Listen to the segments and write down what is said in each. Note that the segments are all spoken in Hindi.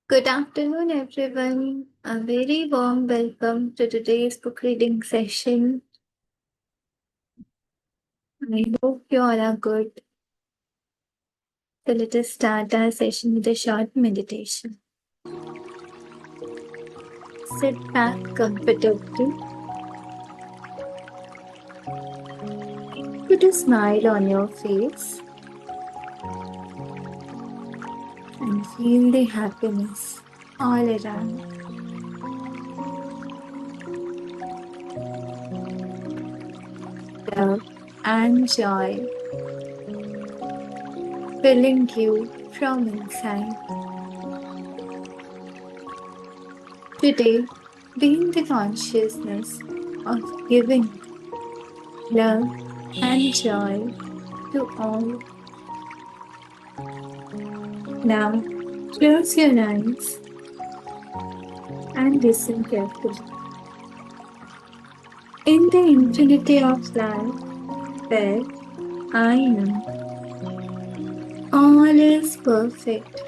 Good afternoon, everyone. A very warm welcome to today's book reading session. I hope you all are good. So let us start our session with a short meditation. Sit back comfortably. Put a smile on your face and feel the happiness all around. Love and joy filling you from inside. Today, be in the consciousness of giving love and joy to all. Now, close your eyes and listen carefully. In the infinity of life, where I am, all is perfect,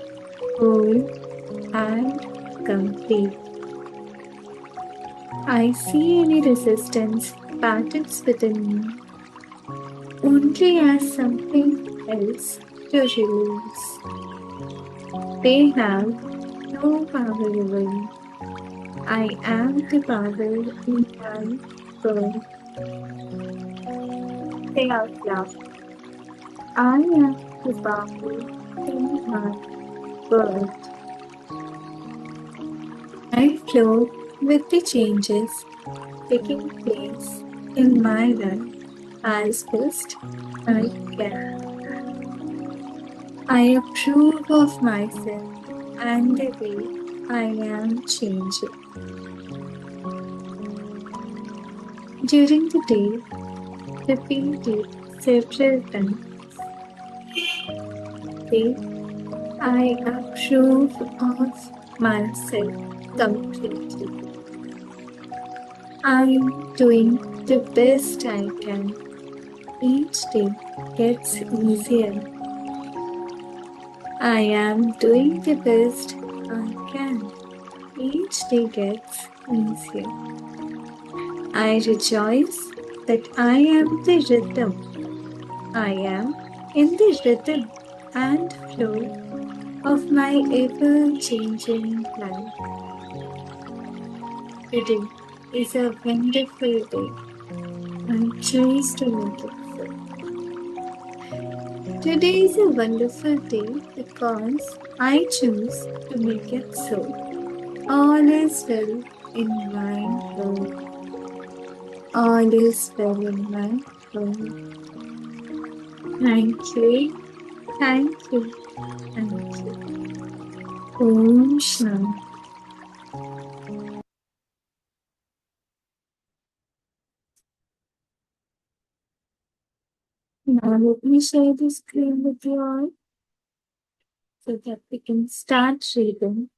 whole, and complete. I see any resistance patterns within me only as something else to release. They have no power over me. I am the power in my world. Say out loud. I am the power in my world. I flow with the changes taking place in my life as best I can. I approve of myself and the way I am changing. During the day, repeat it several times. Say, I approve of myself completely. I'm doing the best I can. Each day gets easier. I am doing the best I can. Each day gets easier. I rejoice that I am the rhythm. I am in the rhythm and flow of my ever changing life. Today is a wonderful day. I choose to make it so. Today is a wonderful day because I choose to make it so. All is well in my world. All is well in my world. Thank you, thank you, thank you. Om Shanti. Now let me share the screen with you all so that we can start reading.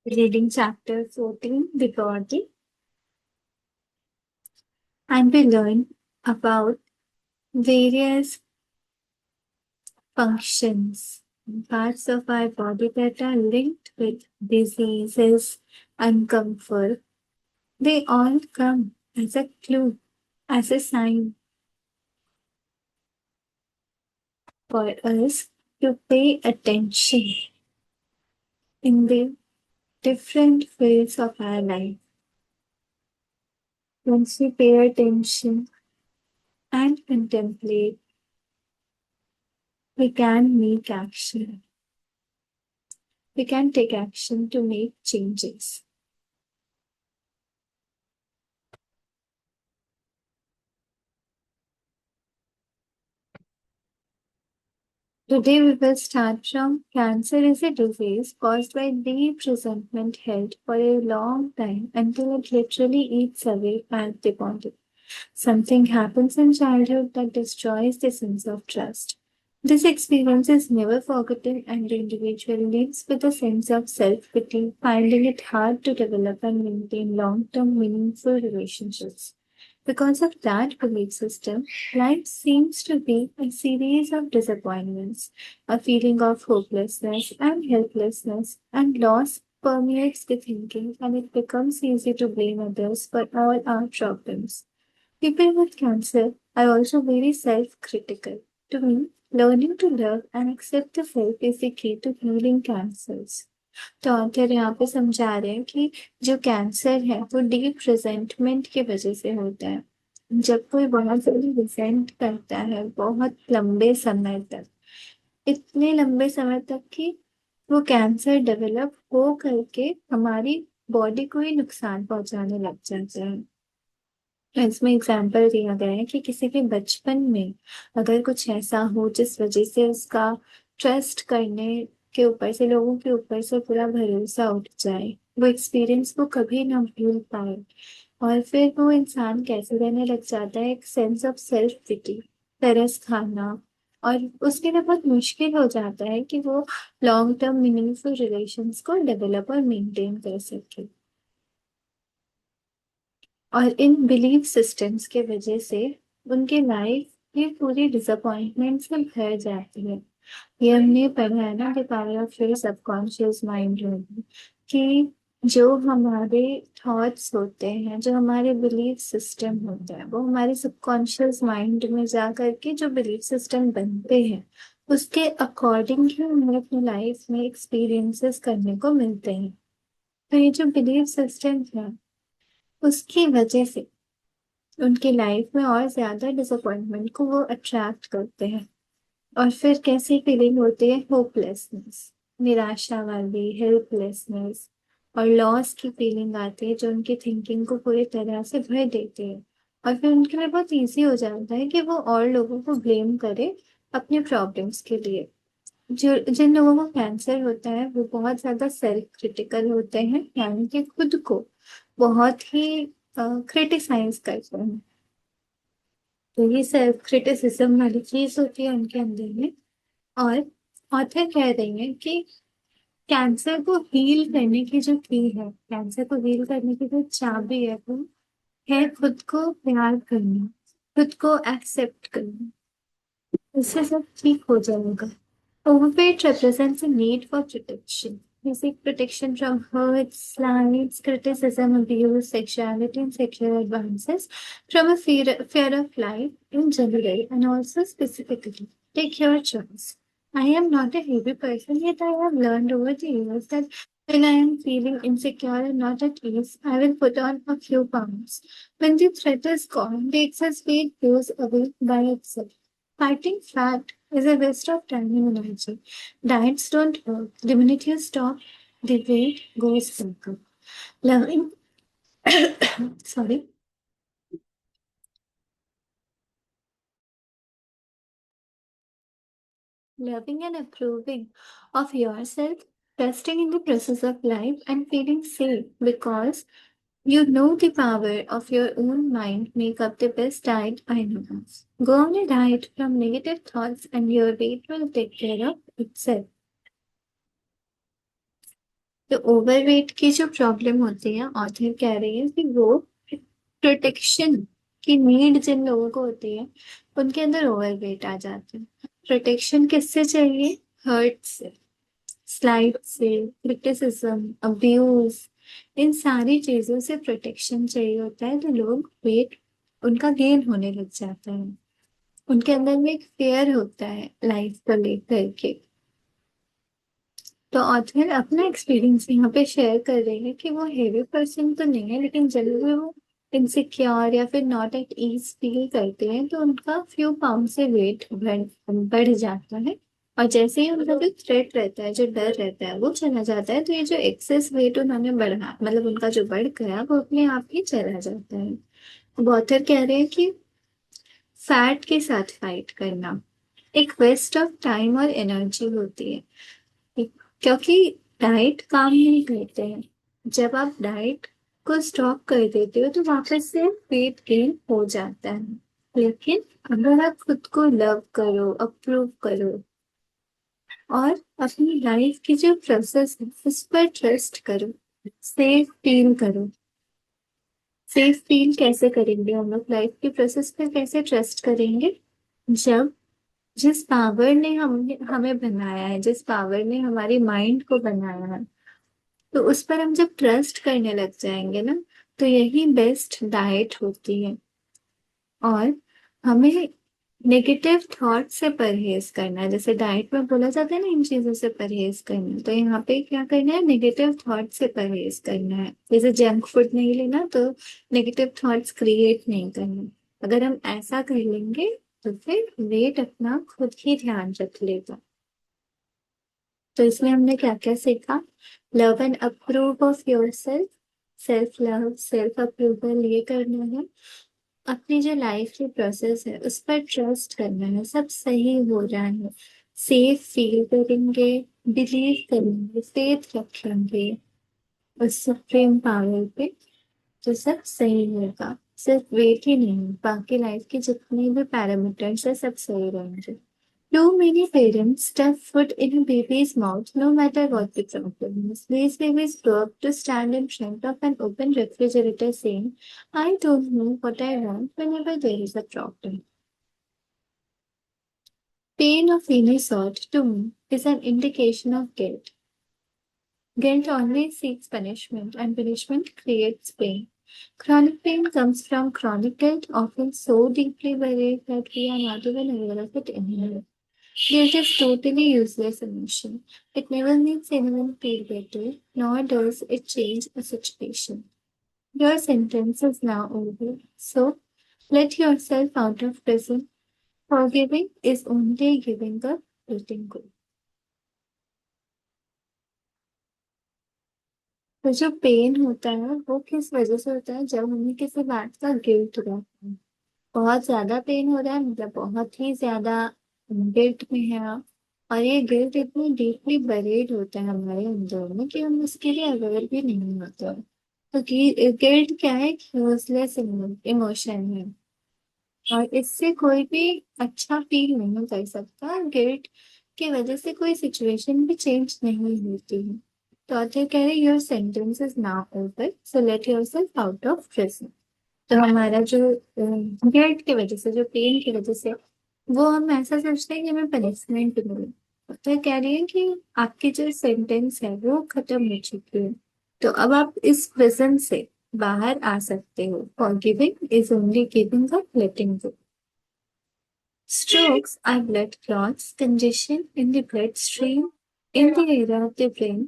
Reading chapter 14, The Body, and we learn about various functions and parts of our body that are linked with diseases and comfort. They all come as a clue, as a sign for us to pay attention in the different fields of our life. Once we pay attention and contemplate, we can make action. We can take action to make changes. Today we will start from cancer is a disease caused by deep resentment held for a long time until it literally eats away at the body. Something happens in childhood that destroys the sense of trust. This experience is never forgotten and the individual lives with a sense of self-pity, finding it hard to develop and maintain long-term meaningful relationships. Because of that belief system, life seems to be a series of disappointments. A feeling of hopelessness and helplessness and loss permeates the thinking, and it becomes easy to blame others for all our problems. People with cancer are also very self critical. To me, learning to love and accept the self is the key to healing cancers. तो ऑथर यहाँ पे समझा रहे हैं कि जो कैंसर है वो डीप रिजेंटमेंट की वजह से होता है। जब कोई बहुत ज्यादा रिजेंट करता है बहुत लंबे समय तक, इतने लंबे समय तक कि वो कैंसर डेवलप हो करके हमारी बॉडी को ही नुकसान पहुंचाने लग जाता है। तो इसमें एग्जाम्पल दिया गया है कि किसी के बचपन में अगर कुछ ऐसा हो जिस वजह से उसका ट्रस्ट करने के ऊपर से लोगों के ऊपर से पूरा भरोसा उठ जाए, वो एक्सपीरियंस को कभी ना भूल पाए, और फिर वो इंसान कैसे रहने लग जाता है, एक सेंस ऑफ सेल्फ पिटी, तरस खाना, और उसके लिए बहुत मुश्किल हो जाता है कि वो लॉन्ग टर्म मीनिंगफुल रिलेशंस को डेवलप और मेंटेन कर सके। और इन बिलीफ सिस्टम्स के वजह से उनके लाइफ ये पूरी डिसअपॉइंटमेंट से भर जाती है। ये हमने पढ़ा है ना कि power of your subconscious mind होगी, कि जो हमारे थॉट्स होते हैं, जो हमारे बिलीफ सिस्टम होते हैं, वो हमारे सबकॉन्शियस माइंड में जा करके जो बिलीफ सिस्टम बनते हैं उसके अकॉर्डिंग ही हमें अपनी लाइफ में एक्सपीरियंसेस करने को मिलते हैं। तो ये जो बिलीफ सिस्टम है उसकी वजह से उनकी लाइफ में और ज्यादा डिसअपॉइंटमेंट को वो अट्रैक्ट करते हैं। और फिर कैसी फीलिंग होती है, होपलेसनेस, निराशा वाली, हेल्पलेसनेस और लॉस की फीलिंग आती है जो उनकी थिंकिंग को पूरी तरह से भर देती है। और फिर उनके लिए बहुत इजी हो जाता है कि वो और लोगों को ब्लेम करे अपने प्रॉब्लम्स के लिए। जो जिन लोगों को कैंसर होता है वो बहुत ज्यादा सेल्फ क्रिटिकल होते हैं, यानी कि खुद को बहुत ही क्रिटिसाइज करते हैं। तो ये सेल्फ क्रिटिसिज्म वाली चीज होती है उनके अंदर में। और ऑथर कह रही है कि कैंसर को हील करने की जो की है, कैंसर को हील करने की जो चाबी है वो है खुद को प्यार करना, खुद को एक्सेप्ट करना। इससे सब ठीक हो जाएगा। Overweight represents a need for protection. We seek protection from hurt, slights, criticism, abuse, sexuality, and sexual advances, from a fear of life in general and also specifically. Take your choice. I am not a heavy person, yet I have learned over the years that when I am feeling insecure and not at ease, I will put on a few pounds. When the threat is gone, the excess weight goes away by itself. Fighting fat is a waste of time and energy. Diets don't work. The minute you stop, the weight goes back up. Loving, sorry, loving and approving of yourself, trusting in the process of life, and feeling safe because you know the power of your own mind make up the best diet I know of. Go on a diet from negative thoughts, and your weight will take care of itself. तो ओवरवेट की जो प्रॉब्लम होती है, ऑथर कह रही है कि वो प्रोटेक्शन की नीड जिन लोगों को होती है उनके अंदर ओवरवेट आ जाते हैं। प्रोटेक्शन किससे चाहिए? हर्ट से, स्लाइट से, क्रिटिसिज्म, अब्यूज, इन सारी चीजों से प्रोटेक्शन चाहिए होता है। तो लोग वेट उनका गेन होने लग जाता है, उनके अंदर में एक फेयर होता है लाइफ को लेकर के। तो ऑथर अपना एक्सपीरियंस यहाँ पे शेयर कर रही है कि वो हेवी पर्सन तो नहीं है, लेकिन जब भी वो इनसिक्योर या फिर नॉट एट ईज फील करते हैं तो उनका फ्यू पाउंड से वेट बढ़ जाता है। और जैसे ही उनका जो थ्रेट रहता है, जो डर रहता है, वो चला जाता है, तो ये जो एक्सेस वेट उन्होंने बढ़ा, मतलब उनका जो बढ़ गया, वो अपने आप ही चला जाता है। अब ऑथर कह रहे हैं कि फैट के साथ फाइट करना एक वेस्ट ऑफ टाइम और एनर्जी होती है, क्योंकि डाइट काम नहीं करते हैं। जब आप डाइट को स्टॉप कर देते हो तो वापस से वेट गेन हो जाता है। लेकिन अगर आप खुद को लव करो, अप्रूव करो और अपनी लाइफ की जो प्रोसेस है उस पर ट्रस्ट करो, सेफ फील करो, सेफ फील कैसे करेंगे हम लोग लाइफ के प्रोसेस पे, कैसे ट्रस्ट करेंगे? जब जिस पावर ने हमें हमें बनाया है, जिस पावर ने हमारी माइंड को बनाया है, तो उस पर हम जब ट्रस्ट करने लग जाएंगे ना, तो यही बेस्ट डाइट होती है। और हमें नेगेटिव थॉट से परहेज करना है। जैसे डाइट में बोला जाता है ना इन चीजों से परहेज करना, तो यहाँ पे क्या करना है, नेगेटिव थॉट से परहेज करना है। जैसे जंक फूड नहीं लेना, तो नेगेटिव थॉट्स क्रिएट नहीं करना। अगर हम ऐसा कर लेंगे तो फिर वेट अपना खुद ही ध्यान रख लेगा। तो इसमें हमने क्या क्या सीखा? Love and approve of your self, self love, self approval, ये करना है। अपनी जो लाइफ की प्रोसेस है उस पर ट्रस्ट करना है, सब सही हो रहा है, सेफ फील करेंगे, बिलीव करेंगे, फेथ रखेंगे उस सुप्रीम पावर पे, तो सब सही होगा। सिर्फ वेट ही नहीं, बाकी लाइफ के जितने भी पैरामीटर्स है सब सही रहेंगे। Too many parents stuff food in a baby's mouth no matter what the problem is. These babies grow up to stand in front of an open refrigerator saying, I don't know what I want whenever there is a problem. Pain of any sort, to me, is an indication of guilt. Guilt always seeks punishment, and punishment creates pain. Chronic pain comes from chronic guilt, often so deeply buried that we are not even aware of it anymore. Guilt is totally useless emotion. It never makes anyone feel better, nor does it change a situation. Your sentence is now over, so let yourself out of prison. Forgiving is only giving up, letting go. तो जो पेन होता है वो किस वजह से होता है? जब हमें किसी बात का गिल्ट रहता है, बहुत ज्यादा पेन हो रहा है, मतलब बहुत ही ज्यादा गिल्ट में है आप, और ये गिल्ट इतनी डीपली बरीड होता है हमारे अंदर में कि हम उसके लिए अवेयर भी नहीं होते हैं। तो गिल्ट क्या है? यूजलेस इमोशन है, और इससे कोई भी अच्छा फील नहीं कर सकता। गिल्ट की वजह से कोई सिचुएशन भी चेंज नहीं होती है। तो ऑथर कह रहे your sentence is now over, so let yourself out of prison. तो हमारा जो गिल्ट की वजह से, जो पेन की वजह से, वो हम ऐसा सोचते हैं कि हमें पनिशमेंट मिले। तो कह रही है कि आपकी जो सेंटेंस है वो खत्म हो चुकी है, तो अब आप इस प्रिजन से बाहर आ सकते हो। Forgiving is only giving up, letting go. Strokes are blood clots, congestion in the bloodstream in the area of the brain,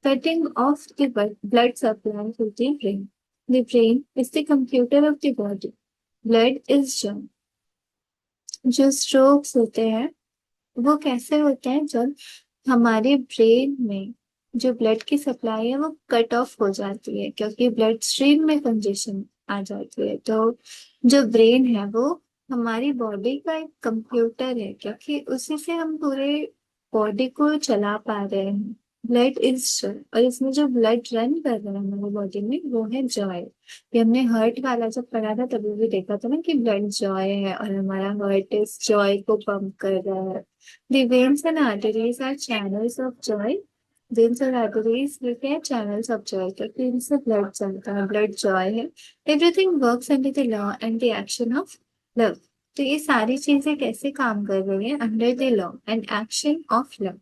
cutting off the blood supply to the brain. The brain is the computer of the body. Blood is germ. जो स्ट्रोक्स होते हैं वो कैसे होते हैं? जब हमारे ब्रेन में जो ब्लड की सप्लाई है वो कट ऑफ हो जाती है, क्योंकि ब्लड स्ट्रीम में कंजेशन आ जाती है। तो जो ब्रेन है वो हमारी बॉडी का एक कंप्यूटर है, क्योंकि उसी से हम पूरे बॉडी को चला पा रहे हैं। ब्लड इज जॉय, और इसमें जो ब्लड रन कर रहा है हमारी बॉडी में वो है जॉय। ये हमने हर्ट वाला जब पढ़ा था तभी भी देखा था ना कि ब्लड जॉय है और हमारा हर्ट इस जॉय को पंप कर रहा है। The veins and arteries are channels of joy. Veins और arteries होते हैं channels of joy, क्योंकि इनसे blood चलता है, blood joy है। Everything works under the law and the action of love. तो ये सारी चीजें कैसे काम कर रही हैं? Under the law and action of love.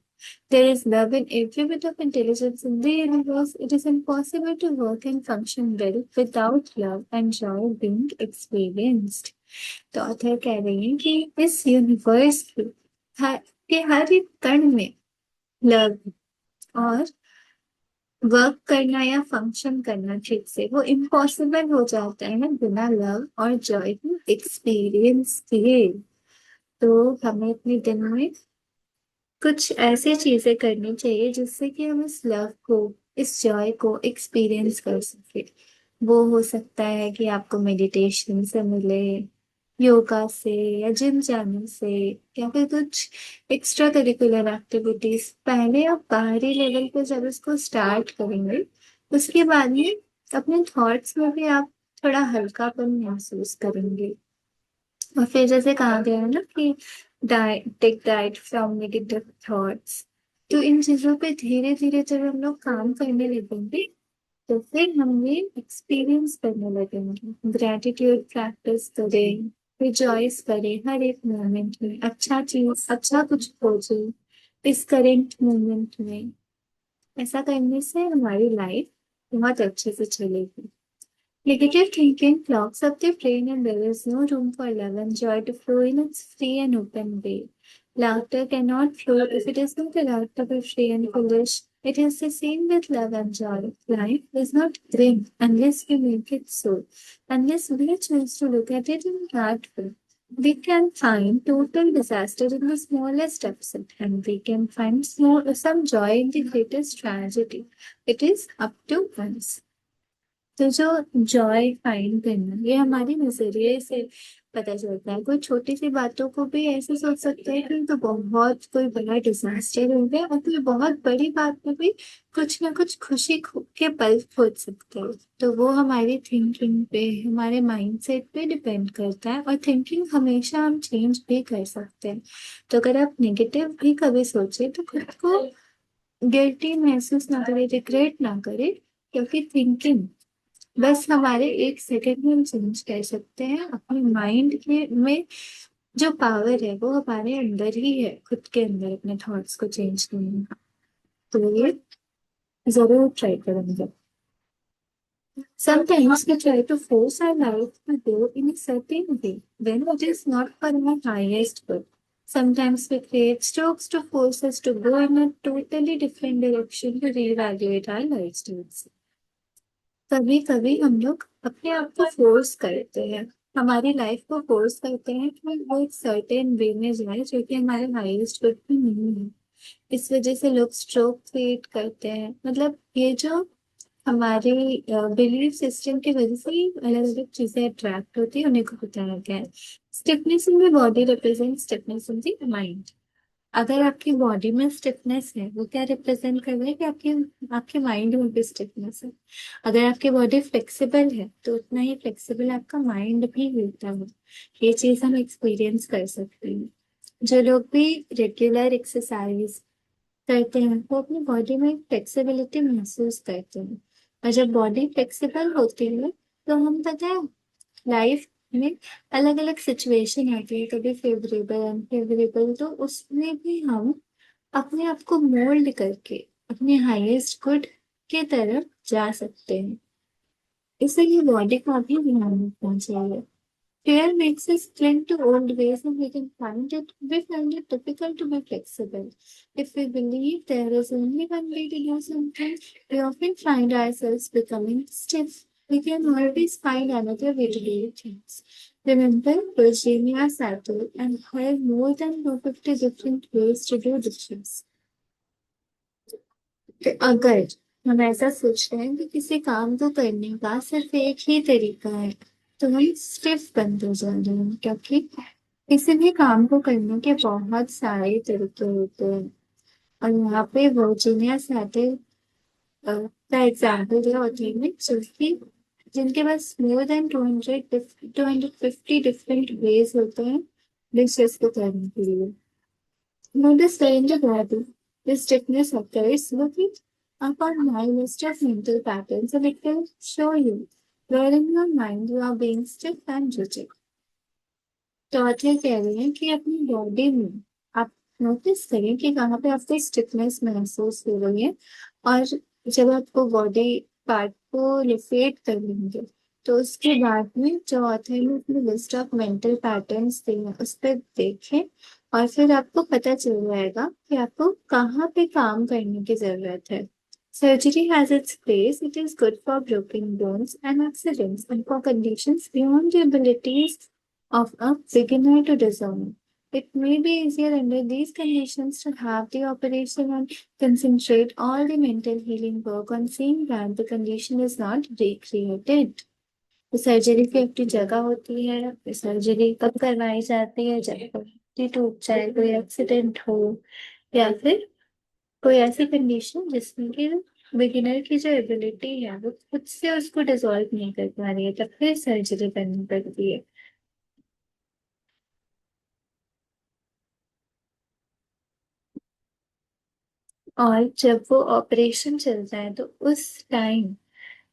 There is love in every bit of intelligence in the universe. It is impossible to work and function well without love and joy being experienced. तो ऑथर कह रही हैं कि इस यूनिवर्स हर के हर एक कण में लव, और वर्क करना या फंक्शन करना ठीक से वो इम्पॉसिबल हो जाता है बिना लव और जॉय को एक्सपीरियंस किए। तो हमें अपने दिन में कुछ ऐसी चीजें करनी चाहिए जिससे कि हम इस लव को, इस जॉय को एक्सपीरियंस कर सके। वो हो सकता है कि आपको मेडिटेशन से मिले, योगा से, या जिम जाने से, या फिर कुछ एक्स्ट्रा करिकुलर एक्टिविटीज। पहले आप बाहरी लेवल पे जब इसको स्टार्ट करेंगे, उसके बाद में अपने थॉट्स में भी आप थोड़ा हल्कापन महसूस करेंगे। और फिर जैसे कहा गया है ना कि diet, take diet from negative thoughts. तो इन चीजों पे धीरे धीरे जब हम लोग काम करने लगेंगे, तो फिर हम ये एक्सपीरियंस करने लगेंगे, ग्रेटिट्यूड प्रैक्टिस करें, रिजॉइस करें हर एक मोमेंट में, अच्छा चीज अच्छा कुछ खोजें इस करेंट मोमेंट में। ऐसा करने से हमारी लाइफ बहुत अच्छे से चलेगी। Negative thinking clogs up the brain and there is no room for love and joy to flow in its free and open way. Laughter cannot flow if it is not allowed to be free and foolish. It is the same with love and joy. Life is not grim unless we make it so, unless we choose to look at it in that way. We can find total disaster in the smallest upset, and we can find some joy in the greatest tragedy. It is up to us. तो जो जॉय फाइंड करना ये हमारे नजरिए से पता चलता है। कोई छोटी सी बातों को भी ऐसे सोच सकते हैं कि तो बहुत कोई बड़ा डिजास्टर हो गया, और कोई बहुत बड़ी बात में भी कुछ ना कुछ खुशी के पल खोज सकते हैं। तो वो हमारी थिंकिंग पे, हमारे माइंडसेट पे डिपेंड करता है, और थिंकिंग हमेशा हम चेंज भी कर सकते हैं। तो अगर आप नेगेटिव भी कभी सोचे तो खुद को गिल्टी महसूस ना करें, रिग्रेट ना करें, क्योंकि थिंकिंग बस हमारे एक सेकंड में हम चेंज कर सकते हैं। अपने माइंड के में जो पावर है वो हमारे अंदर ही है, खुद के अंदर अपने थॉट्स को चेंज करने का। तो ये जरूर ट्राई करेंगे। Sometimes we try to force our life to go in a certain way when it is not for our highest good. Sometimes we create strokes to force us to go in a totally different direction to reevaluate our lifestyles. कभी कभी हम लोग अपने आप को फोर्स करते हैं, हमारी लाइफ को फोर्स करते हैं कि वो एक सर्टेन वे में जाए जो कि हमारे हाईएस्ट गुड में नहीं है। इस वजह से लोग स्ट्रोक क्रिएट करते हैं। मतलब ये जो हमारे बिलीफ सिस्टम की वजह से अलग अलग चीजें अट्रैक्ट होती है, उन्हें को बताया गया है। Stiffness in the body represent stiffness in the mind. अगर आपकी बॉडी में स्टिफनेस है, वो क्या रिप्रेजेंट कर रहा है कि आपके आपके माइंड में भी स्टिफनेस है। अगर आपकी बॉडी फ्लेक्सिबल है तो उतना ही फ्लेक्सिबल आपका माइंड भी होता है। ये चीज हम एक्सपीरियंस कर सकते हैं। जो लोग भी रेगुलर एक्सरसाइज करते हैं वो अपनी बॉडी में फ्लेक्सिबिलिटी महसूस करते हैं। और जब बॉडी फ्लेक्सिबल होती है तो हम, पता है, लाइफ में अलग अलग सिचुएशन आती है, कभी फेवरेबल अनफेवरेबल, तो उसमें भी हम अपने आप को मोल्ड करके अपने हाईएस्ट गुड की तरफ जा सकते हैं। इसलिए बॉडी का भी ध्यान रखना चाहिए। Fear makes us cling to old ways and we find it difficult to be flexible. If we believe there is only one way to do something, we often find ourselves becoming stiff. We can always find another way to do things. Remember Virginia Satir and her more than 250 different ways to do dishes. तो अगर हम ऐसा सोचते हैं कि किसी काम को करने का सिर्फ एक ही तरीका है, तो हम स्टिफ बनते जा रहे हैं, क्योंकि किसी भी काम को करने के बहुत सारे तरीके होते हैं। और यहाँ पे वर्जीनिया सैटिल का एग्जाम्पल दिया होती है जिनके पास मोर देन 250 डिफरेंट वेज होते हैं डिशेस को करने के लिए। Notice the body. This stiffness occurs looking up on my list of mental patterns and it will show you where in your mind you are being stiff and rigid. चौथे कह रहे हैं कि अपनी बॉडी में आप नोटिस करें कि कहाँ पे आपको स्टिफनेस महसूस हो रही है। और जब आपको बॉडी पार्ट को रिफ्लेक्ट कर लेंगे तो उसके बाद में जो ऑथर ने अपनी लिस्ट ऑफ मेंटल पैटर्न्स दी है उस पर देखें, और फिर आपको पता चल जाएगा कि आपको कहाँ पे काम करने की जरूरत है। Surgery has its place. It is good for broken bones and accidents and for conditions beyond the abilities of a beginner to discern. It may be easier under these conditions to have the operation and concentrate all the mental healing work on seeing that the condition is not recreated. तो सर्जरी की अपनी जगह होती है। सर्जरी कब करवाई जाती है? जब कोई टूट जाए, कोई एक्सीडेंट हो, या फिर कोई ऐसी कंडीशन जिसमें कि बिगिनर की जो एबिलिटी है वो खुद से उसको डिसॉल्व नहीं कर पा रही है, तब फिर सर्जरी करनी पड़ती है। और जब वो ऑपरेशन चलता है तो उस टाइम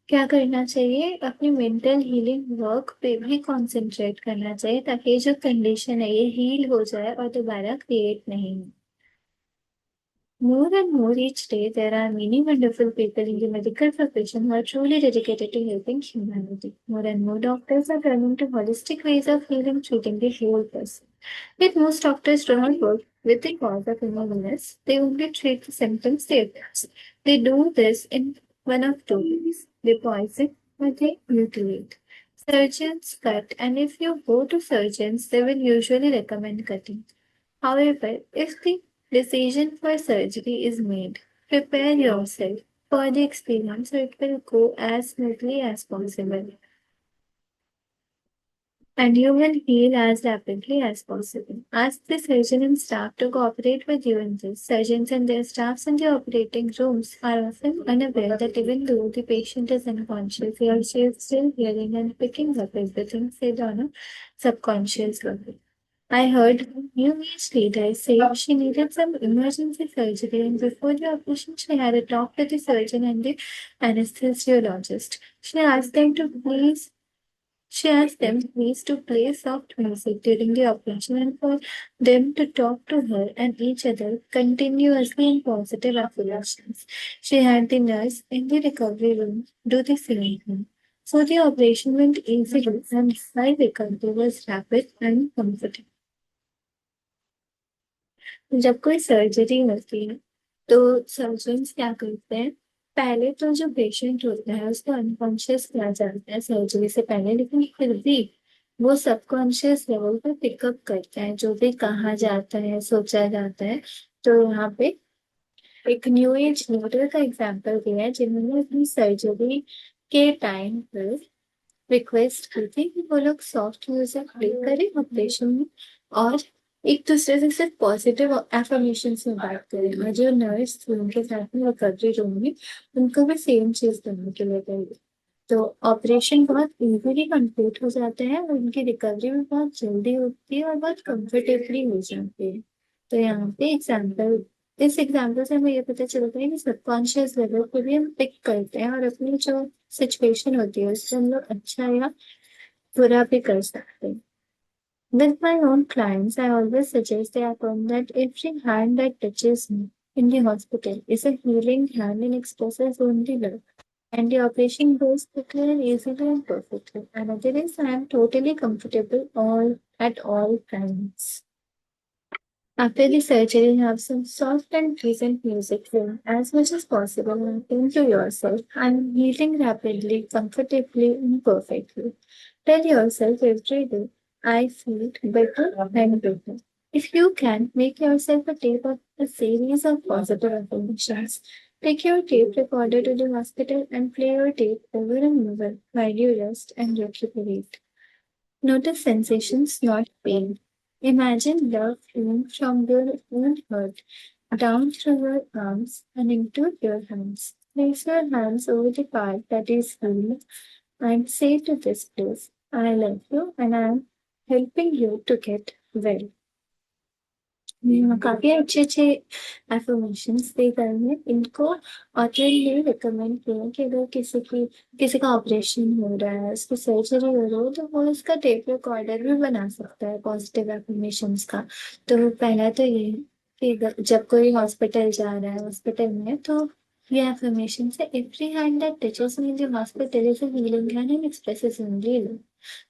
क्या करना चाहिए? अपनी मेंटल हीलिंग वर्क पे भी कंसंट्रेट करना चाहिए ताकि ये जो कंडीशन है ये हील हो जाए और दोबारा क्रिएट नहीं हो। More and more each day, there are many wonderful people in the medical profession who are truly dedicated to helping humanity. More and more doctors are turning to holistic ways of healing, treating the whole person. Yet most doctors do not work with the cause of illness, they only treat the symptoms they address. They do this in one of two ways: they poison or they mutilate. Surgeons cut, and if you go to surgeons, they will usually recommend cutting. However, if the decision for surgery is made, prepare yourself for the experience so it will go as smoothly as possible and you will heal as rapidly as possible. Ask the surgeon and staff to cooperate with you in this. Surgeons and their staffs in the operating rooms are often unaware that even though the patient is unconscious, he or she is still hearing and picking up everything said on a subconscious level. I heard a new age leader say she needed some emergency surgery, and before the operation, she had a talk with the surgeon and the anesthesiologist. She asked them please to play soft music during the operation and for them to talk to her and each other continuously in positive affirmations. She had the nurse in the recovery room do the same thing. So the operation went easily and my recovery was rapid and comfortable. जब कोई सर्जरी होती है तो सर्जन्स क्या करते हैं? पहले तो जो पेशेंट होता है उसको अनकॉन्शियस किया जाता है सर्जरी से पहले, लेकिन फिर भी वो सबकॉन्शियस लेवल पे पिकअप करते हैं जो भी कहा जाता है सोचा जाता है। तो यहाँ पे एक न्यू एज लीडर का एग्जाम्पल दिया है जिन्होंने अपनी सर्जरी के टाइम पर रिक्वेस्ट की थी कि वो लोग सॉफ्ट म्यूजिक प्ले करें ऑपरेशन में और एक दूसरे से सिर्फ पॉजिटिव एफर्मेशन में बात करें और जो नर्स थी उनके साथ में रिकवरी रूम में उनको भी सेम चीज करने के लिए कही। तो ऑपरेशन बहुत इजीली कंप्लीट हो जाते हैं और उनकी रिकवरी भी बहुत जल्दी होती है और बहुत कंफर्टेबली हो जाती है। तो यहाँ पे इस एग्जाम्पल से हमें ये पता चलता है कि सबकॉन्शियस लेवल पे भी हम पिक करते हैं और अपनी जो सिचुएशन होती है उससे हम लोग अच्छा या बुरा भी कर सकते हैं। With my own clients, I always suggest they affirm that every hand that touches me in the hospital is a healing hand and expresses only love. And the operation goes quickly and easily and perfectly. Another is I am totally comfortable all at all times. After the surgery, have some soft and pleasant music playing as much as possible and think to yourself, I'm healing rapidly, comfortably, and perfectly. Tell yourself every day, I feel better and better. If you can, make yourself a tape of a series of positive affirmations. Take your tape recorder to the hospital and play your tape over and over while you rest and recuperate. Notice sensations, not pain. Imagine love flowing from your own heart down through your arms and into your hands. Place your hands over the part that is healed and say to this place, I love you and I am helping you to get well. काफी अच्छे अच्छे एफर्मेशंस दे गए हैं इनको। ऑथर ने रिकमेंड किया कि अगर किसी का ऑपरेशन हो रहा है उसकी सर्जरी हो रही है तो वो उसका टेप रिकॉर्डर भी बना सकता है पॉजिटिव एफर्मेशंस का। तो पहला तो ये है कि जब कोई हॉस्पिटल जा रहा है हॉस्पिटल में तो ये एफर्मेशन से every hand that touches me in the hospital is a healing hand and expresses only love.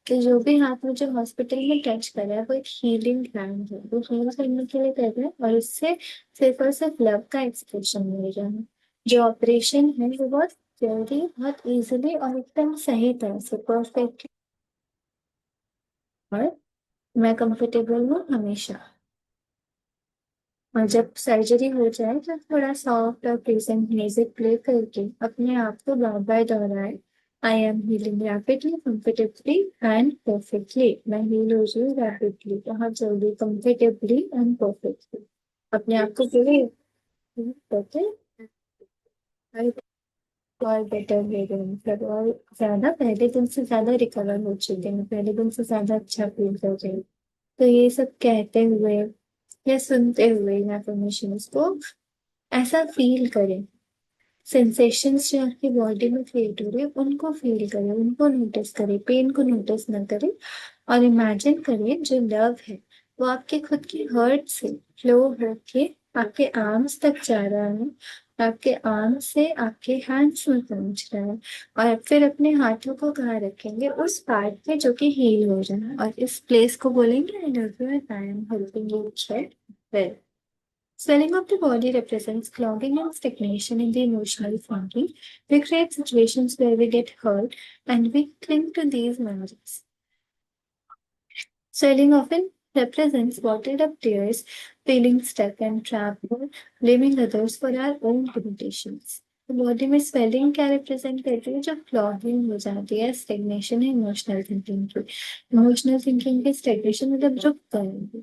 तो जो भी हाथ में जो हॉस्पिटल में टच कर रहा है वो एक हीलिंग हैंड है, वो हील करने के लिए कर रहा है और उससे सिर्फ और सिर्फ लव का एक्सप्रेशन मिल रहा है। जो ऑपरेशन है वो बहुत जल्दी बहुत इजीली और एकदम सही तरह से परफेक्ट और मैं कंफर्टेबल हूँ हमेशा। और जब सर्जरी हो जाए तो थोड़ा सॉफ्ट और प्लीजेंट म्यूजिक प्ले करके अपने आप को बार बार दोहराए, I am healing rapidly comfortably and perfectly. मैं हील हो रही हूँ रैपिडली बहुत जल्दी कंफर्टेबली एंड परफेक्टली। अपने आप को पूरे करते और बेटर हो गए मतलब और ज्यादा पहले दिन से ज्यादा रिकवर हो चुके हैं, पहले दिन से ज्यादा अच्छा फील कर रहे हैं। तो ये सब कहते हुए या सुनते हुए इन एफर्मेशंस को ऐसा फील करें सेंसेशंस जो आपकी बॉडी में क्रिएट हो रहे हैं उनको फील करें, उनको नोटिस करें, पेन को नोटिस ना करें। और इमेजिन करें जो लव है वो आपके खुद की हर्ट से फ्लो होके आपके आर्म्स तक जा रहा है, आपके आर्म से आपके हैंड्स में पहुंच रहा है। और फिर अपने हाथों को कहाँ रखेंगे, उस पार्ट पे जो कि हील हो रहा है, और इस प्लेस को बोलेंगे I love you and I am helping you thread well. Swelling of the body represents clogging and stagnation in the emotional function. We create situations where we get hurt and we cling to these memories. Swelling often represents bottled up tears, feeling stuck and trapped, or blaming others for our own limitations. तो बॉडी में स्वेलिंग क्या रिप्रेजेंट करती है, जो क्लॉगिंग हो जाती है, स्टेग्नेशन है इमोशनल थिंकिंग की। इमोशनल थिंकिंग की स्टेग्नेशन मतलब रुक गए।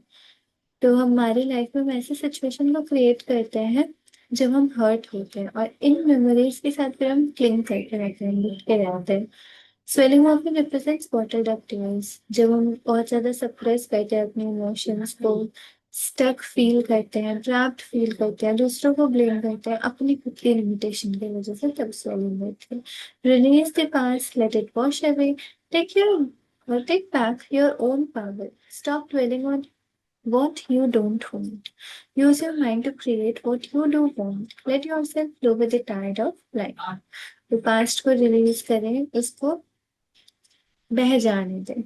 तो हमारी लाइफ में हम ऐसे सिचुएशन को क्रिएट करते हैं जब हम हर्ट होते हैं, और इन मेमोरीज के साथ फिर हम क्लिंग करके रहते हैं, लिपटे रहते हैं। Swelling often represents bottled up tears, जब हम बहुत ज्यादा सप्रेस करते हैं अपने इमोशंस को, स्टक फील करते हैं, ट्रैप्ड फील करते हैं, दूसरों को ब्लेम करते हैं अपनी खुद की लिमिटेशन की वजह से, तब स्वेलिंग होती है। Release the past, let it wash away, take back your own power, stop dwelling on what you don't want. Use your mind to create what you do want. Let yourself flow with the tide of life. तो पास्ट को रिलीज करें, उसको बह जाने दें।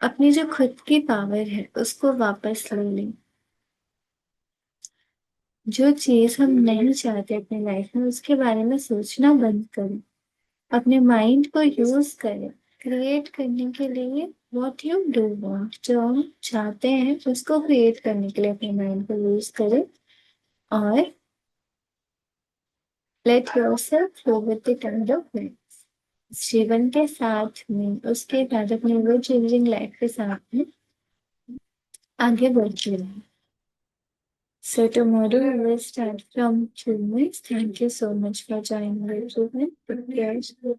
अपनी जो खुद की पावर है उसको वापस ले लें। जो चीज हम नहीं चाहते अपनी लाइफ में उसके बारे में सोचना बंद करें। अपने माइंड को यूज करें क्रिएट करने के लिए। वॉट यू डू वॉन्ट, जो हम चाहते हैं उसको क्रिएट करने के लिए अपने माइंड को यूज करें। और let yourself flow with the tide of life. जीवन के साथ में, उसके बाद अपने वो चेंजिंग लाइफ के साथ में आगे बढ़ते रहें। So tomorrow we will start from humans. Thank you so much for joining me. Take care.